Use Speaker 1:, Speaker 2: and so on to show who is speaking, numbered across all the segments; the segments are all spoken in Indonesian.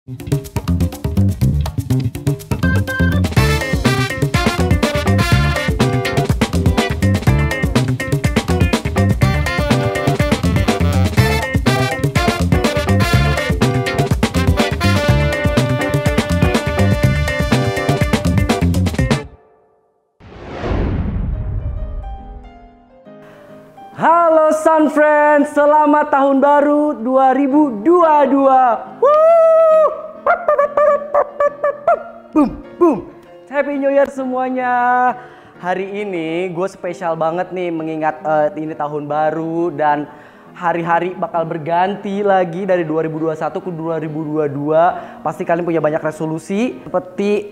Speaker 1: Halo Sun Friends, selamat tahun baru 2022. Woo! Boom, boom. Happy New Year semuanya. Hari ini gue spesial banget nih mengingat ini tahun baru dan hari-hari bakal berganti lagi dari 2021 ke 2022. Pasti kalian punya banyak resolusi. Seperti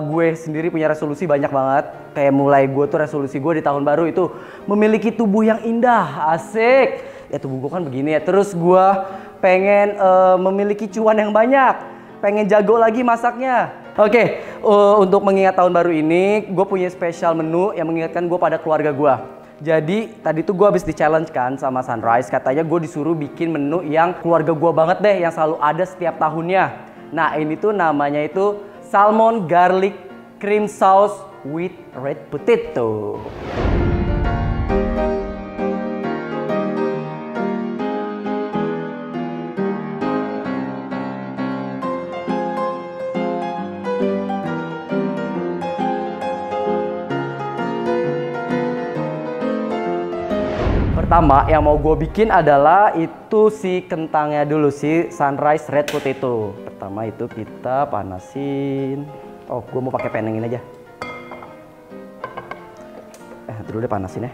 Speaker 1: gue sendiri punya resolusi banyak banget. Kayak mulai gue tuh resolusi gue di tahun baru itu memiliki tubuh yang indah, asik. Ya tubuh gue kan begini ya. Terus gue pengen memiliki cuan yang banyak, pengen jago lagi masaknya. Oke, untuk mengingat tahun baru ini, gue punya spesial menu yang mengingatkan gue pada keluarga gue. Jadi tadi tuh gue habis di challenge kan sama Sunrise, katanya gue disuruh bikin menu yang keluarga gue banget deh, yang selalu ada setiap tahunnya. Nah ini tuh namanya itu salmon garlic cream sauce with red potato. Pertama yang mau gue bikin adalah itu si kentangnya dulu, si Sunrise red potato. Pertama itu kita panasin. Oh, gue mau pakai pan yang ini aja. Dulu deh panasin ya.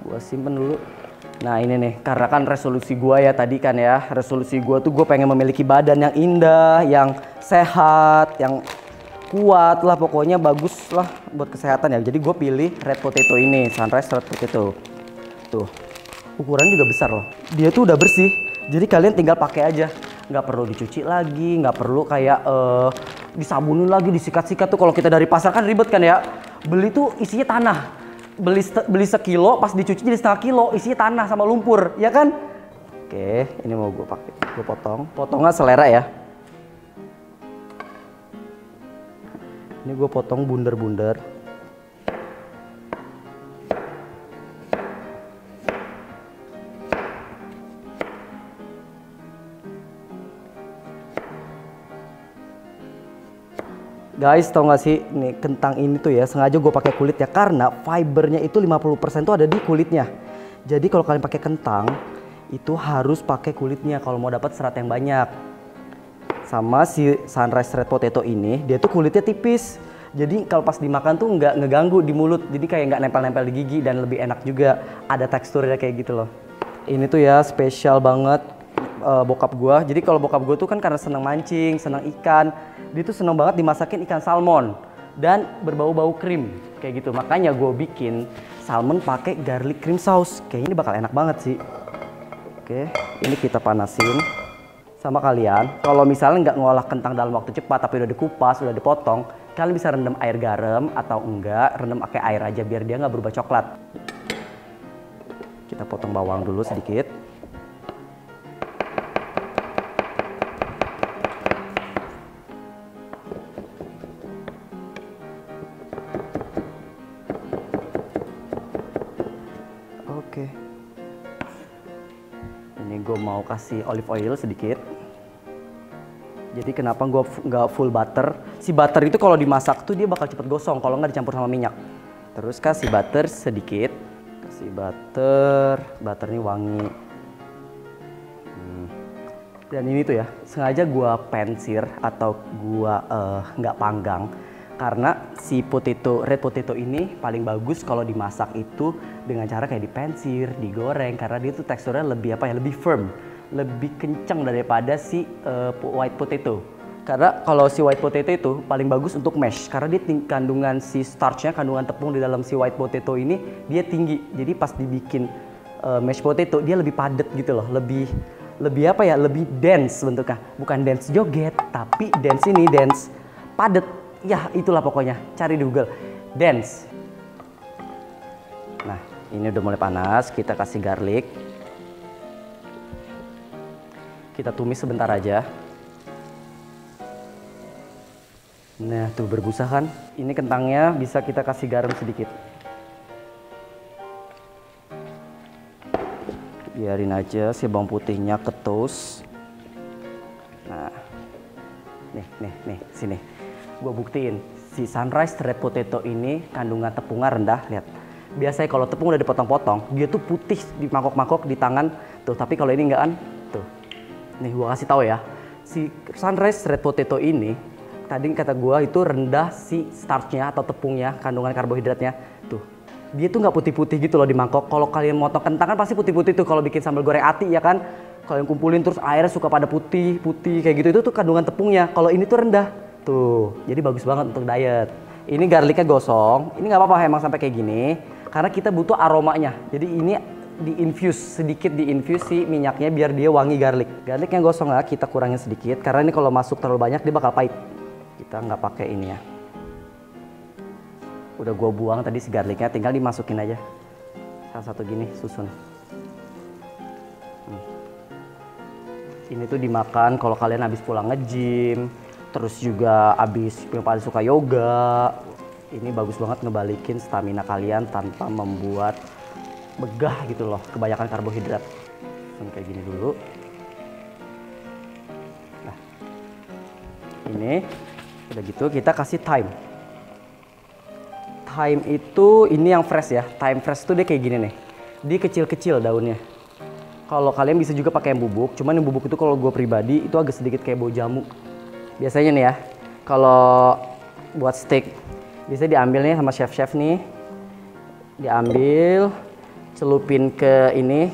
Speaker 1: Gue simpen dulu. Nah ini nih, karena kan resolusi gue ya tadi kan ya. Resolusi gue tuh gue pengen memiliki badan yang indah, yang sehat, yang kuat lah. Pokoknya bagus lah buat kesehatan ya. Jadi gue pilih red potato ini, Sunrise red potato. Tuh, ukuran juga besar loh. Dia tuh udah bersih, jadi kalian tinggal pakai aja. Nggak perlu dicuci lagi, nggak perlu kayak disabunin lagi, disikat-sikat tuh. Kalau kita dari pasar kan ribet kan ya. Beli tuh isinya tanah. Beli sekilo, pas dicuci jadi setengah kilo, isinya tanah sama lumpur, ya kan? Oke, ini mau gue pakai. Gue potong, potongnya selera ya. Ini gue potong bunder-bunder. Guys, tau gak sih, nih kentang ini tuh ya sengaja gue pakai kulit ya, karena fibernya itu 50% tuh ada di kulitnya. Jadi kalau kalian pakai kentang itu harus pakai kulitnya kalau mau dapat serat yang banyak. Sama si Sunrise red potato ini, dia tuh kulitnya tipis. Jadi kalau pas dimakan tuh nggak ngeganggu di mulut, jadi kayak nggak nempel-nempel di gigi dan lebih enak juga. Ada teksturnya kayak gitu loh. Ini tuh ya spesial banget bokap gue. Jadi kalau bokap gue tuh kan karena senang mancing, senang ikan, dia tuh senang banget dimasakin ikan salmon dan berbau-bau krim kayak gitu. Makanya gue bikin salmon pakai garlic cream sauce. Kayaknya ini bakal enak banget sih. Oke, ini kita panasin. Sama kalian, kalau misalnya nggak ngolah kentang dalam waktu cepat tapi udah dikupas, udah dipotong, kalian bisa rendam air garam atau enggak rendam pakai air aja biar dia nggak berubah coklat. Kita potong bawang dulu sedikit. Oke, ini gue mau kasih olive oil sedikit. Jadi kenapa gue nggak full butter? Si butter itu kalau dimasak tuh dia bakal cepet gosong kalau nggak dicampur sama minyak. Terus kasih butter sedikit, kasih butter ini wangi. Dan ini tuh ya sengaja gue pensir atau gue nggak panggang. Karena si red potato ini paling bagus kalau dimasak itu dengan cara kayak dipensir, digoreng, karena dia tuh teksturnya lebih lebih firm, lebih kencang daripada si white potato. Karena kalau si white potato itu paling bagus untuk mash, karena dia kandungan si starchnya, kandungan tepung di dalam si white potato ini dia tinggi. Jadi pas dibikin mashed potato dia lebih padat gitu loh, lebih lebih dense bentuknya. Bukan dense joget, tapi dense padat. Ya itulah pokoknya, cari di Google, dense. Nah ini udah mulai panas, kita kasih garlic. Kita tumis sebentar aja. Nah tuh berbusa kan. Ini kentangnya bisa kita kasih garam sedikit. Biarin aja si bawang putihnya ketus. Nah, nih, sini. Gue buktiin, si Sunrise Red Potato ini kandungan tepungnya rendah, lihat. Biasanya kalau tepung udah dipotong-potong, dia tuh putih di mangkok-mangkok di tangan. Tuh, tapi kalau ini enggak kan? Tuh. Nih gue kasih tahu ya. Si Sunrise Red Potato ini, tadi kata gue itu rendah si starchnya atau tepungnya, kandungan karbohidratnya. Tuh. Dia tuh nggak putih-putih gitu loh di mangkok. Kalau kalian motong kentang kan pasti putih-putih tuh kalau bikin sambal goreng ati ya kan. Kalau yang kumpulin terus airnya suka pada putih-putih kayak gitu, itu tuh kandungan tepungnya. Kalau ini tuh rendah. Tuh, jadi bagus banget untuk diet. Ini garlicnya gosong. Ini nggak apa-apa emang sampai kayak gini. Karena kita butuh aromanya. Jadi ini sedikit diinfuse si minyaknya biar dia wangi garlic. Garlic yang gosong lah kita kurangin sedikit. Karena ini kalau masuk terlalu banyak dia bakal pahit. Kita nggak pakai ini ya. Udah gue buang tadi si garlicnya, tinggal dimasukin aja. Salah satu gini susun. Ini tuh dimakan kalau kalian habis pulang nge-gym. Terus juga habis yang paling suka yoga. Ini bagus banget ngebalikin stamina kalian tanpa membuat begah gitu loh, kebanyakan karbohidrat. Kayak gini dulu. Nah, ini udah gitu kita kasih thyme. Thyme itu ini yang fresh ya. Thyme fresh itu dia kayak gini nih. Dia kecil-kecil daunnya. Kalau kalian bisa juga pakai yang bubuk. Cuman yang bubuk itu kalau gue pribadi itu agak sedikit kayak bau jamu. Biasanya nih ya, kalau buat steak biasanya diambil nih sama chef-chef nih. Diambil, celupin ke ini,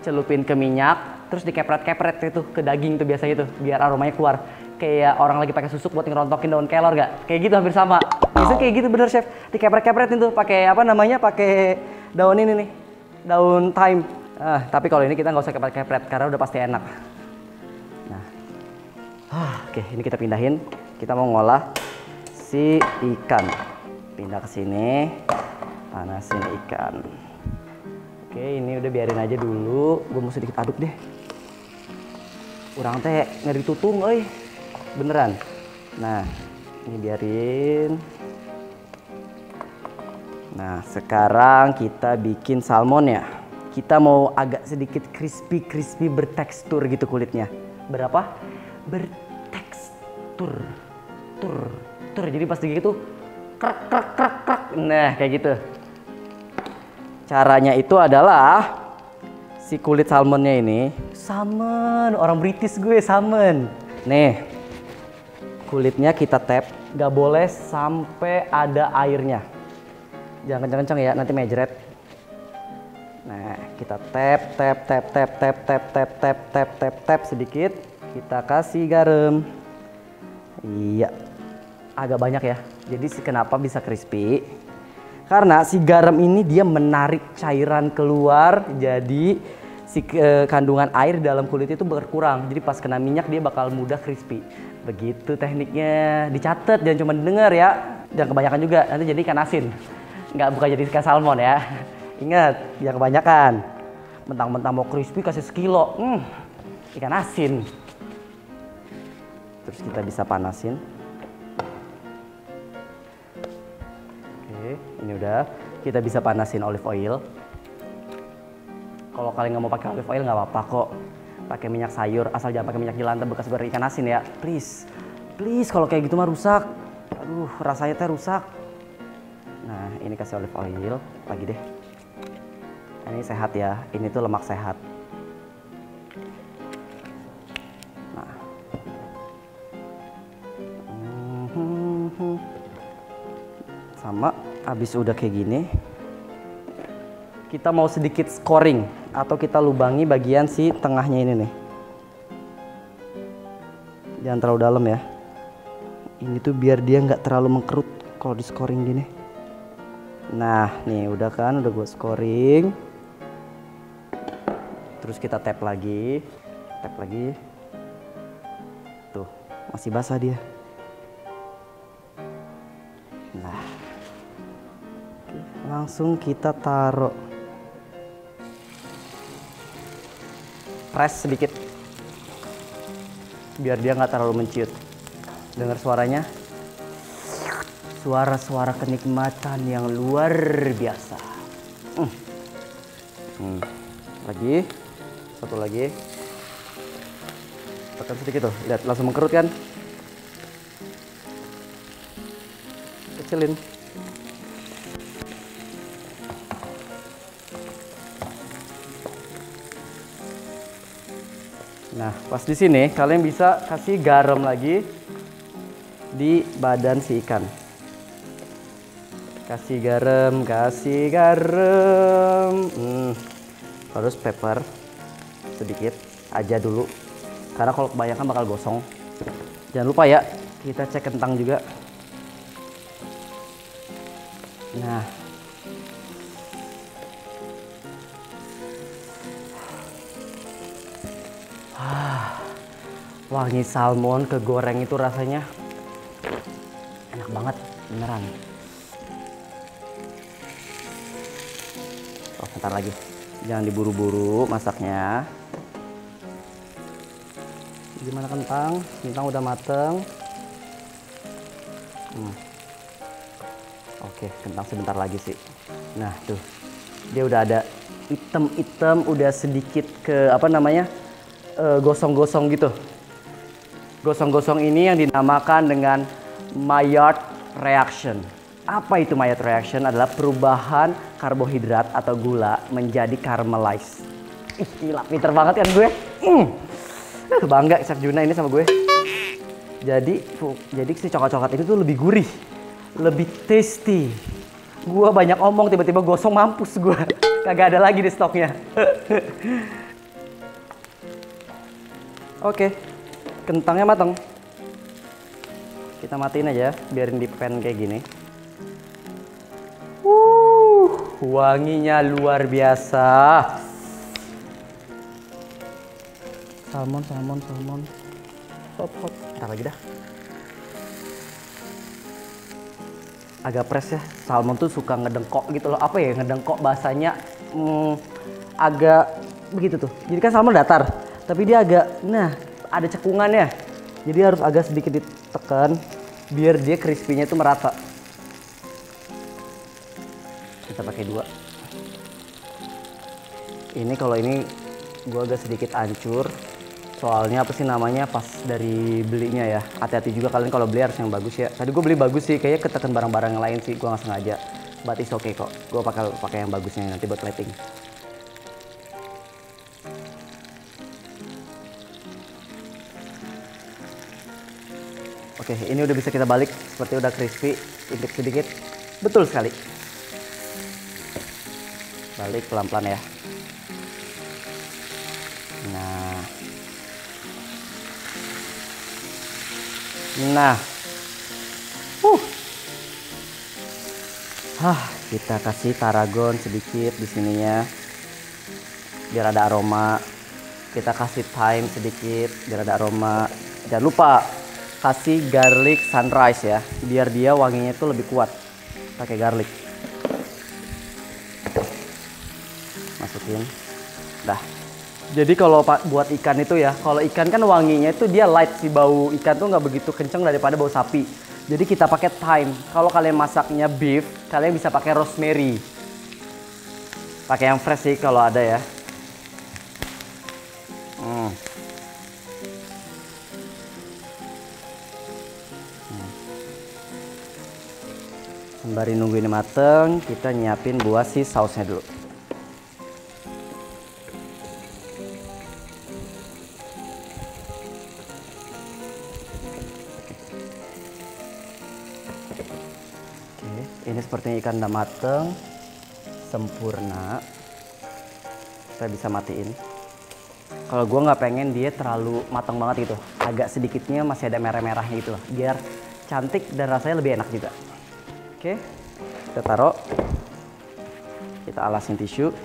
Speaker 1: celupin ke minyak, terus dikepret-kepret itu ke daging tuh biasanya tuh biar aromanya keluar. Kayak orang lagi pakai susuk buat ngerontokin daun kelor gak? Kayak gitu hampir sama. Biasanya kayak gitu bener chef. Dikepret-kepretin tuh pakai apa namanya? Pakai daun ini nih. Daun thyme. Tapi kalau ini kita nggak usah kepret-kepret karena udah pasti enak. Nah. Oke, ini kita pindahin. Kita mau ngolah si ikan. Pindah ke sini. Panasin ikan. Oke, ini udah biarin aja dulu. Gue mau sedikit aduk deh. Urang teh ngeri tutung, euy. Beneran. Nah, ini biarin. Nah, sekarang kita bikin salmon ya. Kita mau agak sedikit crispy bertekstur gitu kulitnya. Berapa? Bertekstur. Tur. Jadi pas gitu krak. Nah, kayak gitu. Caranya itu adalah si kulit salmonnya ini, salmon, orang British gue salmon. Nih, kulitnya kita tap, nggak boleh sampai ada airnya. Jangan kenceng-kenceng ya, nanti mejret. Nah, kita tap sedikit. Kita kasih garam. Iya, agak banyak ya. Jadi kenapa bisa crispy? Karena si garam ini dia menarik cairan keluar, jadi si kandungan air dalam kulit itu berkurang. Jadi pas kena minyak dia bakal mudah crispy. Begitu tekniknya, dicatat jangan cuma dengar ya. Jangan kebanyakan juga, nanti jadi ikan asin. Bukan jadi ikan salmon ya. Ingat, jangan kebanyakan. Mentang-mentang mau crispy kasih sekilo. Ikan asin. Terus kita bisa panasin. Ini udah, kita bisa panasin olive oil. Kalau kalian nggak mau pakai olive oil nggak apa-apa kok. Pakai minyak sayur, asal jangan pakai minyak jelantah bekas goreng ikan asin ya. Please kalau kayak gitu mah rusak. Aduh, rasanya teh rusak. Nah, ini kasih olive oil lagi deh. Ini sehat ya, ini tuh lemak sehat. Nah. Sama. Habis udah kayak gini, kita mau sedikit scoring atau kita lubangi bagian si tengahnya ini nih. Jangan terlalu dalam ya. Ini tuh biar dia nggak terlalu mengkerut kalau di scoring gini. Nah, nih udah kan, udah gue scoring. Terus kita tap lagi. Tuh, masih basah dia. Nah. Langsung kita taruh. Press sedikit. Biar dia nggak terlalu menciut. Dengar suaranya? suara-suara kenikmatan yang luar biasa. Lagi, satu lagi. Tekan sedikit tuh, lihat langsung mengkerut kan? Kecilin. Nah, pas di sini kalian bisa kasih garam lagi di badan si ikan. Kasih garam, kasih garam. Terus pepper sedikit aja dulu, karena kalau kebanyakan bakal gosong. Jangan lupa ya, kita cek kentang juga. Nah, wangi salmon kegoreng itu rasanya enak banget, beneran. Oh, bentar lagi, jangan diburu-buru masaknya. Gimana kentang? Kentang udah mateng. Oke, kentang sebentar lagi sih. Nah tuh, dia udah ada item-item, udah sedikit ke apa namanya, gosong-gosong gitu. Gosong-gosong ini yang dinamakan dengan Maillard reaction. Apa itu Maillard reaction? Adalah perubahan karbohidrat atau gula menjadi caramelize. Ih, gila, pinter banget kan gue. Bangga Chef Juna ini sama gue. Jadi si coklat-coklat itu tuh lebih gurih, lebih tasty. Gue banyak omong, tiba-tiba gosong, mampus gue. Kagak ada lagi di stoknya. Oke, kentangnya matang. Kita matiin aja, biarin di pan kayak gini. Wanginya luar biasa. Salmon. Hop. Ntar lagi dah. Agak press ya. Salmon tuh suka ngedengkok gitu loh. Apa ya ngedengkok bahasanya? Agak begitu tuh. Jadi kan salmon datar, tapi dia agak, nah ada cekungannya. Jadi harus agak sedikit ditekan biar dia crispy-nya tuh merata. Kita pakai 2. Ini kalau ini gua agak sedikit hancur. Soalnya apa sih namanya, pas dari belinya ya. Hati-hati juga kalian kalau beli harus yang bagus ya. Tadi gue beli bagus sih, kayaknya ketekan barang-barang yang lain sih. Gue nggak sengaja. But it's okay kok. Gue pakai yang bagusnya nanti buat plating. Oke, ini udah bisa kita balik. Seperti udah crispy, intip sedikit. Betul sekali. Balik pelan-pelan ya. Nah, kita kasih tarragon sedikit di sininya, biar ada aroma. Kita kasih thyme sedikit, biar ada aroma. Jangan lupa kasih garlic sunrise ya, biar dia wanginya itu lebih kuat. Pakai garlic. Masukin, dah. Jadi kalau buat ikan itu ya, kalau ikan kan wanginya itu dia light, si bau ikan tuh nggak begitu kenceng daripada bau sapi. Jadi kita pakai thyme. Kalau kalian masaknya beef, kalian bisa pakai rosemary. Pakai yang fresh sih kalau ada ya. Sembari nunggu ini mateng, kita nyiapin buat si sausnya dulu. Ini sepertinya ikan udah mateng, sempurna. Saya bisa matiin. Kalau gue nggak pengen dia terlalu matang banget gitu, agak sedikitnya masih ada merah-merahnya gitu, biar cantik dan rasanya lebih enak juga. Oke, kita taruh. Kita alasin tisu.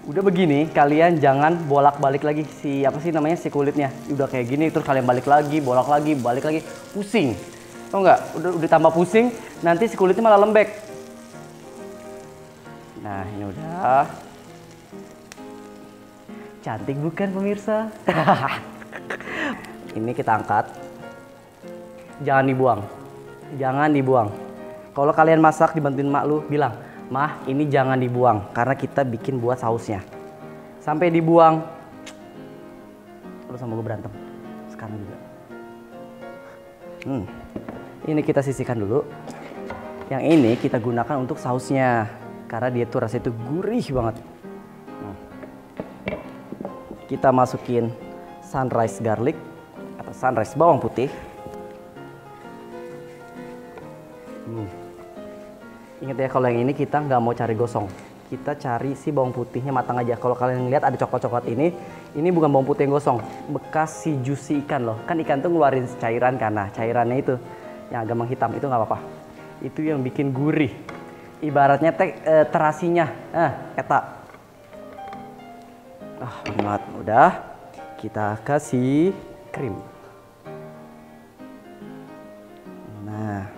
Speaker 1: Udah begini, kalian jangan bolak-balik lagi si si kulitnya. Udah kayak gini, terus kalian balik lagi, balik lagi, pusing. Tau nggak? Udah tambah pusing, nanti si kulitnya malah lembek. Nah, ini udah. Cantik bukan pemirsa? Ini kita angkat. Jangan dibuang. Jangan dibuang. Kalau kalian masak dibantuin mak lu, bilang, "Mah, ini jangan dibuang karena kita bikin buat sausnya." Sampai dibuang, lu sama gue berantem. Sekarang juga. Ini kita sisihkan dulu. Yang ini kita gunakan untuk sausnya karena dia tuh rasanya tuh gurih banget. Kita masukin sunrise garlic atau sunrise bawang putih. Ingat ya, kalau yang ini kita nggak mau cari gosong, kita cari si bawang putihnya matang aja. Kalau kalian lihat ada coklat-coklat ini bukan bawang putih yang gosong, bekas si juicy ikan loh. Kan ikan tuh ngeluarin cairan kan, nah cairannya itu yang agak menghitam itu nggak apa-apa. Itu yang bikin gurih. Ibaratnya terasinya, eta. Banget, udah. Kita kasih krim. Nah,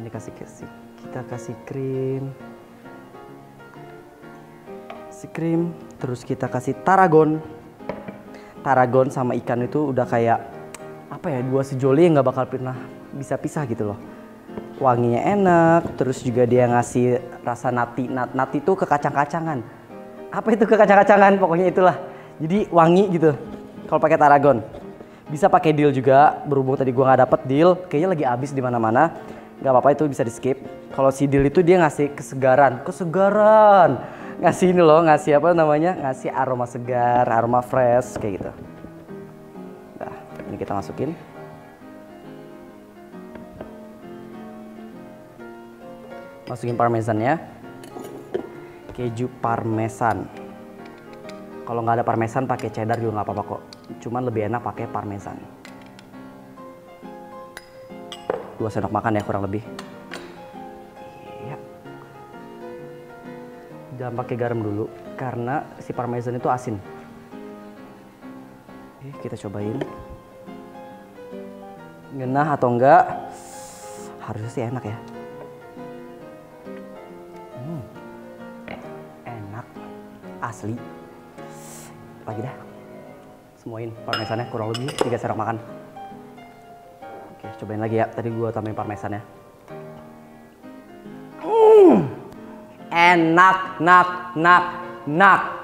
Speaker 1: ini kita kasih krim. Terus kita kasih tarragon. Tarragon sama ikan itu udah kayak apa ya, dua sejoli yang nggak bakal pernah bisa pisah gitu loh. Wanginya enak, terus juga dia ngasih rasa nati tuh ke kacang-kacangan. Apa itu ke kacang-kacangan? Pokoknya itulah. Jadi wangi gitu. Kalau pakai tarragon. Bisa pakai dill juga. Berhubung tadi gua nggak dapet dill, kayaknya lagi habis di mana-mana. Nggak apa-apa, itu bisa di skip. Kalau si dill itu dia ngasih kesegaran. Ngasih ini loh, ngasih apa namanya? Ngasih aroma segar, aroma fresh kayak gitu. Nah, ini kita masukin. Masukin parmesannya. Keju parmesan. Kalau nggak ada parmesan pakai cheddar juga nggak apa-apa kok. Cuman lebih enak pakai parmesan. 2 sendok makan ya kurang lebih. Iya. Jangan pakai garam dulu karena si parmesan itu asin. Kita cobain. Ngenah atau enggak? Harusnya sih enak ya. Enak, asli. Lagi dah. Semuain parmesannya kurang lebih 3 sendok makan. Oke, cobain lagi ya. Tadi gua tambahin parmesannya. Enak,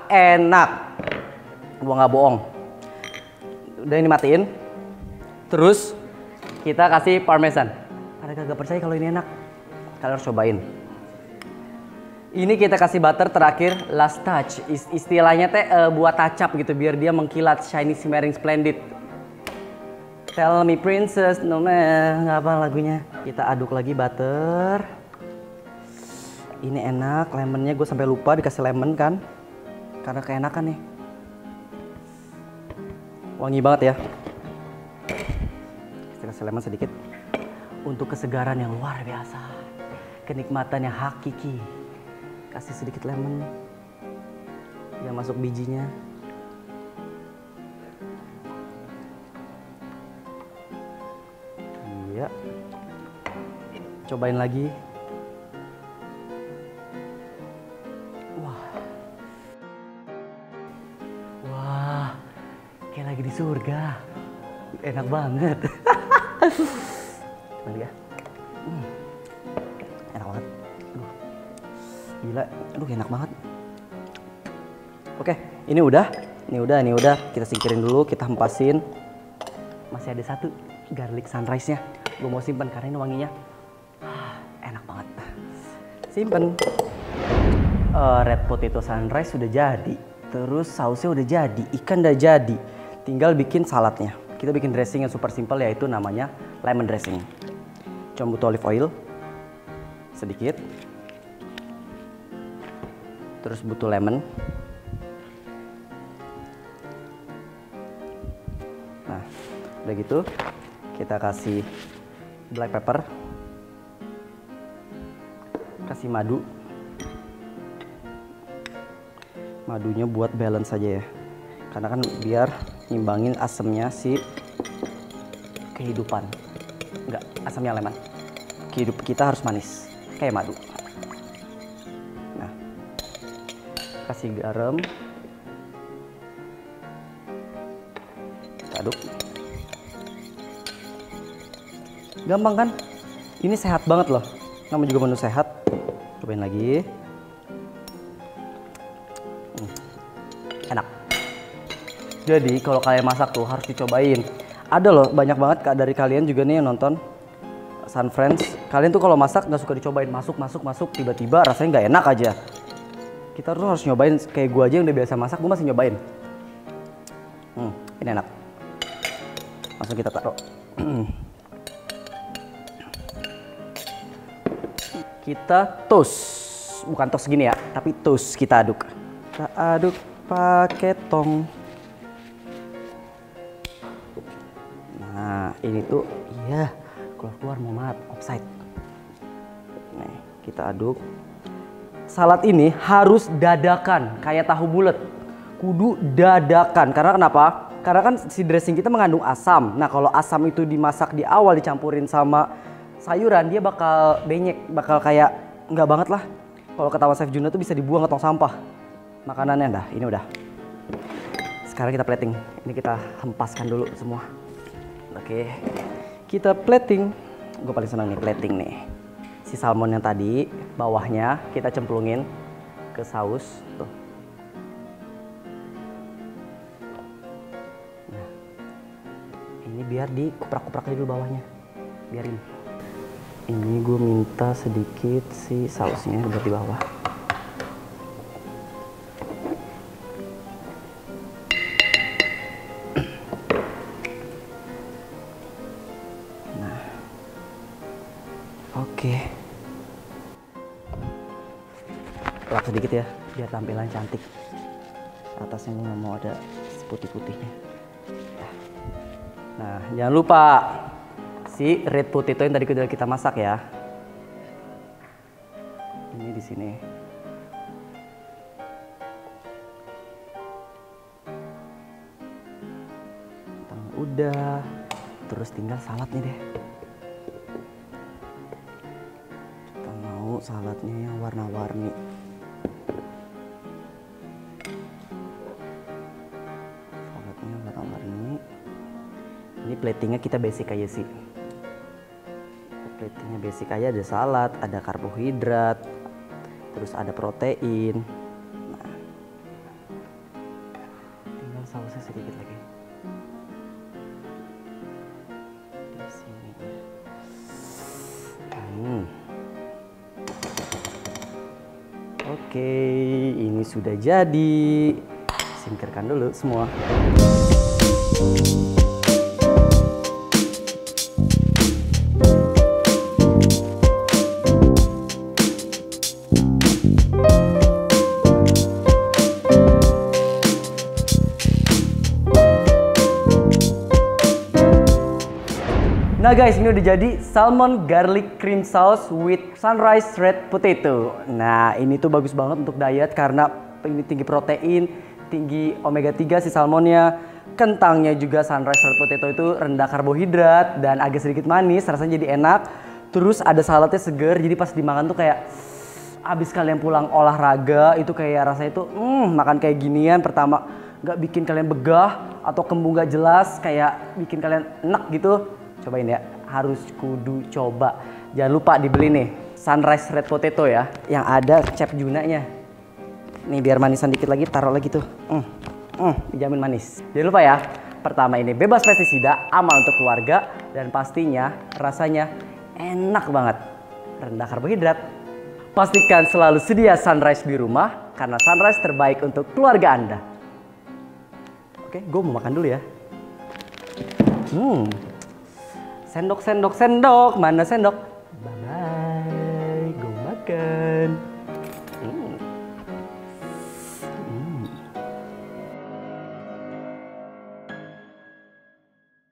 Speaker 1: enak. Gua nggak bohong. Udah, ini matiin. Terus kita kasih parmesan. Pada kagak percaya kalau ini enak. Kalian harus cobain. Ini kita kasih butter terakhir, last touch. Istilahnya buat touch up gitu biar dia mengkilat, shiny, shimmering, splendid. Tell me princess, no man, nggak apa lagunya. Kita aduk lagi butter. Ini enak, lemonnya gue sampai lupa dikasih lemon kan, karena keenakan nih. Wangi banget ya. Kita kasih lemon sedikit untuk kesegaran yang luar biasa, kenikmatan yang hakiki. Kasih sedikit lemon yang masuk bijinya. Iya. Cobain lagi. Wah, kayak lagi di surga. Enak banget. Coba ya. Enak banget. Gila, enak banget. Oke, ini udah. Kita singkirin dulu, kita hempasin. Masih ada satu, garlic sunrise-nya. Gue mau simpen karena ini wanginya enak banget. Simpen. Red potato sunrise sudah jadi. Terus sausnya udah jadi, ikan udah jadi. Tinggal bikin saladnya. Kita bikin dressing yang super simple, yaitu namanya lemon dressing. Cuma butuh olive oil sedikit. Terus butuh lemon. Nah, udah gitu kita kasih black pepper, kasih madu. Madunya buat balance saja ya, karena kan biar nyimbangin asemnya si kehidupan. Enggak, asamnya lemon. Kehidupan kita harus manis kayak madu. Kasih garam, kita aduk. Gampang kan? Ini sehat banget loh. Namanya juga menu sehat. Cobain lagi. Enak. Jadi kalau kalian masak tuh harus dicobain. Ada loh banyak banget dari kalian juga nih yang nonton Sun Friends. Kalian tuh kalau masak nggak suka dicobain, masuk tiba-tiba rasanya nggak enak aja. Kita tuh harus nyobain, kayak gue aja yang udah biasa masak, gue masih nyobain. Ini enak. Langsung kita taruh. Kita toast, bukan toast gini ya, tapi toast kita aduk. Kita aduk pakai tong. Nah ini tuh, iya keluar Muhammad, offside. Nih kita aduk. Salad ini harus dadakan, kayak tahu bulat. Kudu dadakan, karena kenapa? Karena kan si dressing kita mengandung asam. Nah kalau asam itu dimasak di awal dicampurin sama sayuran, dia bakal benyek, bakal kayak nggak banget lah. Kalau ketawa Chef Juna tuh bisa dibuang ke tong sampah. Makanannya dah, ini udah. Sekarang kita plating. Ini kita hempaskan dulu semua. Oke, kita plating. Gue paling senang nih plating nih. Si salmon yang tadi, bawahnya kita cemplungin ke saus. Tuh. Nah, ini biar dikuprak-kuprak dulu bawahnya. Biarin. Ini gue minta sedikit si sausnya buat di bawah. Nah, oke. Lap sedikit ya, biar tampilan cantik. Atasnya gue nggak mau ada putih-putihnya. Nah, jangan lupa si red potato yang tadi udah kita masak ya. Ini di sini. Udah, terus tinggal saladnya deh. Kita mau saladnya yang warna-warni. Saladnya warna-warni. Ini platingnya kita basic aja sih. Platingnya basic aja, ada salad, ada karbohidrat, terus ada protein. Nah, tinggal sausnya sedikit lagi di sini. Oke, ini sudah jadi. Singkirkan dulu semua. Nah guys, ini udah jadi salmon garlic cream sauce with sunrise red potato. Nah ini tuh bagus banget untuk diet karena ini tinggi protein, tinggi omega 3 si salmonnya. Kentangnya juga sunrise red potato itu rendah karbohidrat dan agak sedikit manis, rasanya jadi enak. Terus ada saladnya seger, jadi pas dimakan tuh kayak abis kalian pulang olahraga itu kayak rasanya tuh makan kayak ginian pertama nggak bikin kalian begah atau kembung gak jelas, kayak bikin kalian enak gitu. Cobain ya, harus kudu coba. Jangan lupa dibeli nih sunrise red potato ya, yang ada Chef Junanya. Nih biar manisan dikit lagi, taruh lagi tuh. Dijamin manis. Jangan lupa ya, pertama ini bebas pestisida, aman untuk keluarga, dan pastinya rasanya enak banget. Rendah karbohidrat. Pastikan selalu sedia sunrise di rumah, karena sunrise terbaik untuk keluarga Anda. Oke, gue mau makan dulu ya. Sendok, mana sendok? Bye-bye, gue makan.